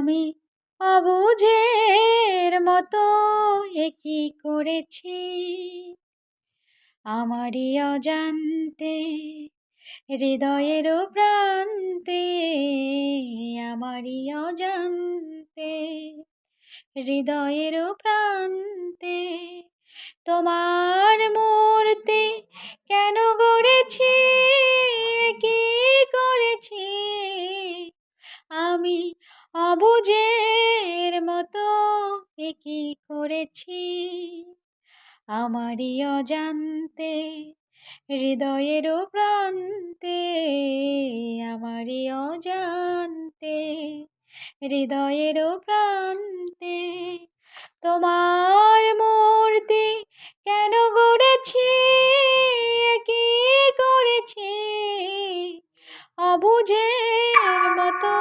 আমি অবুঝের মতো এ কি করেছি, আমারই অজান্তে হৃদয়ের প্রান্তে, আমারই অজান্তে হৃদয়ের প্রান্তে তোমার মূর্তি কেন গড়েছি, কি করেছি আমি অবুঝের মতো এ কি করেছি, আমারই অজান্তে হৃদয়ের প্রান্তে, আমারই অজান্তে হৃদয়ের প্রান্তে তোমার মূর্তি কেন গড়েছি, কি করেছি অবুঝের মতো।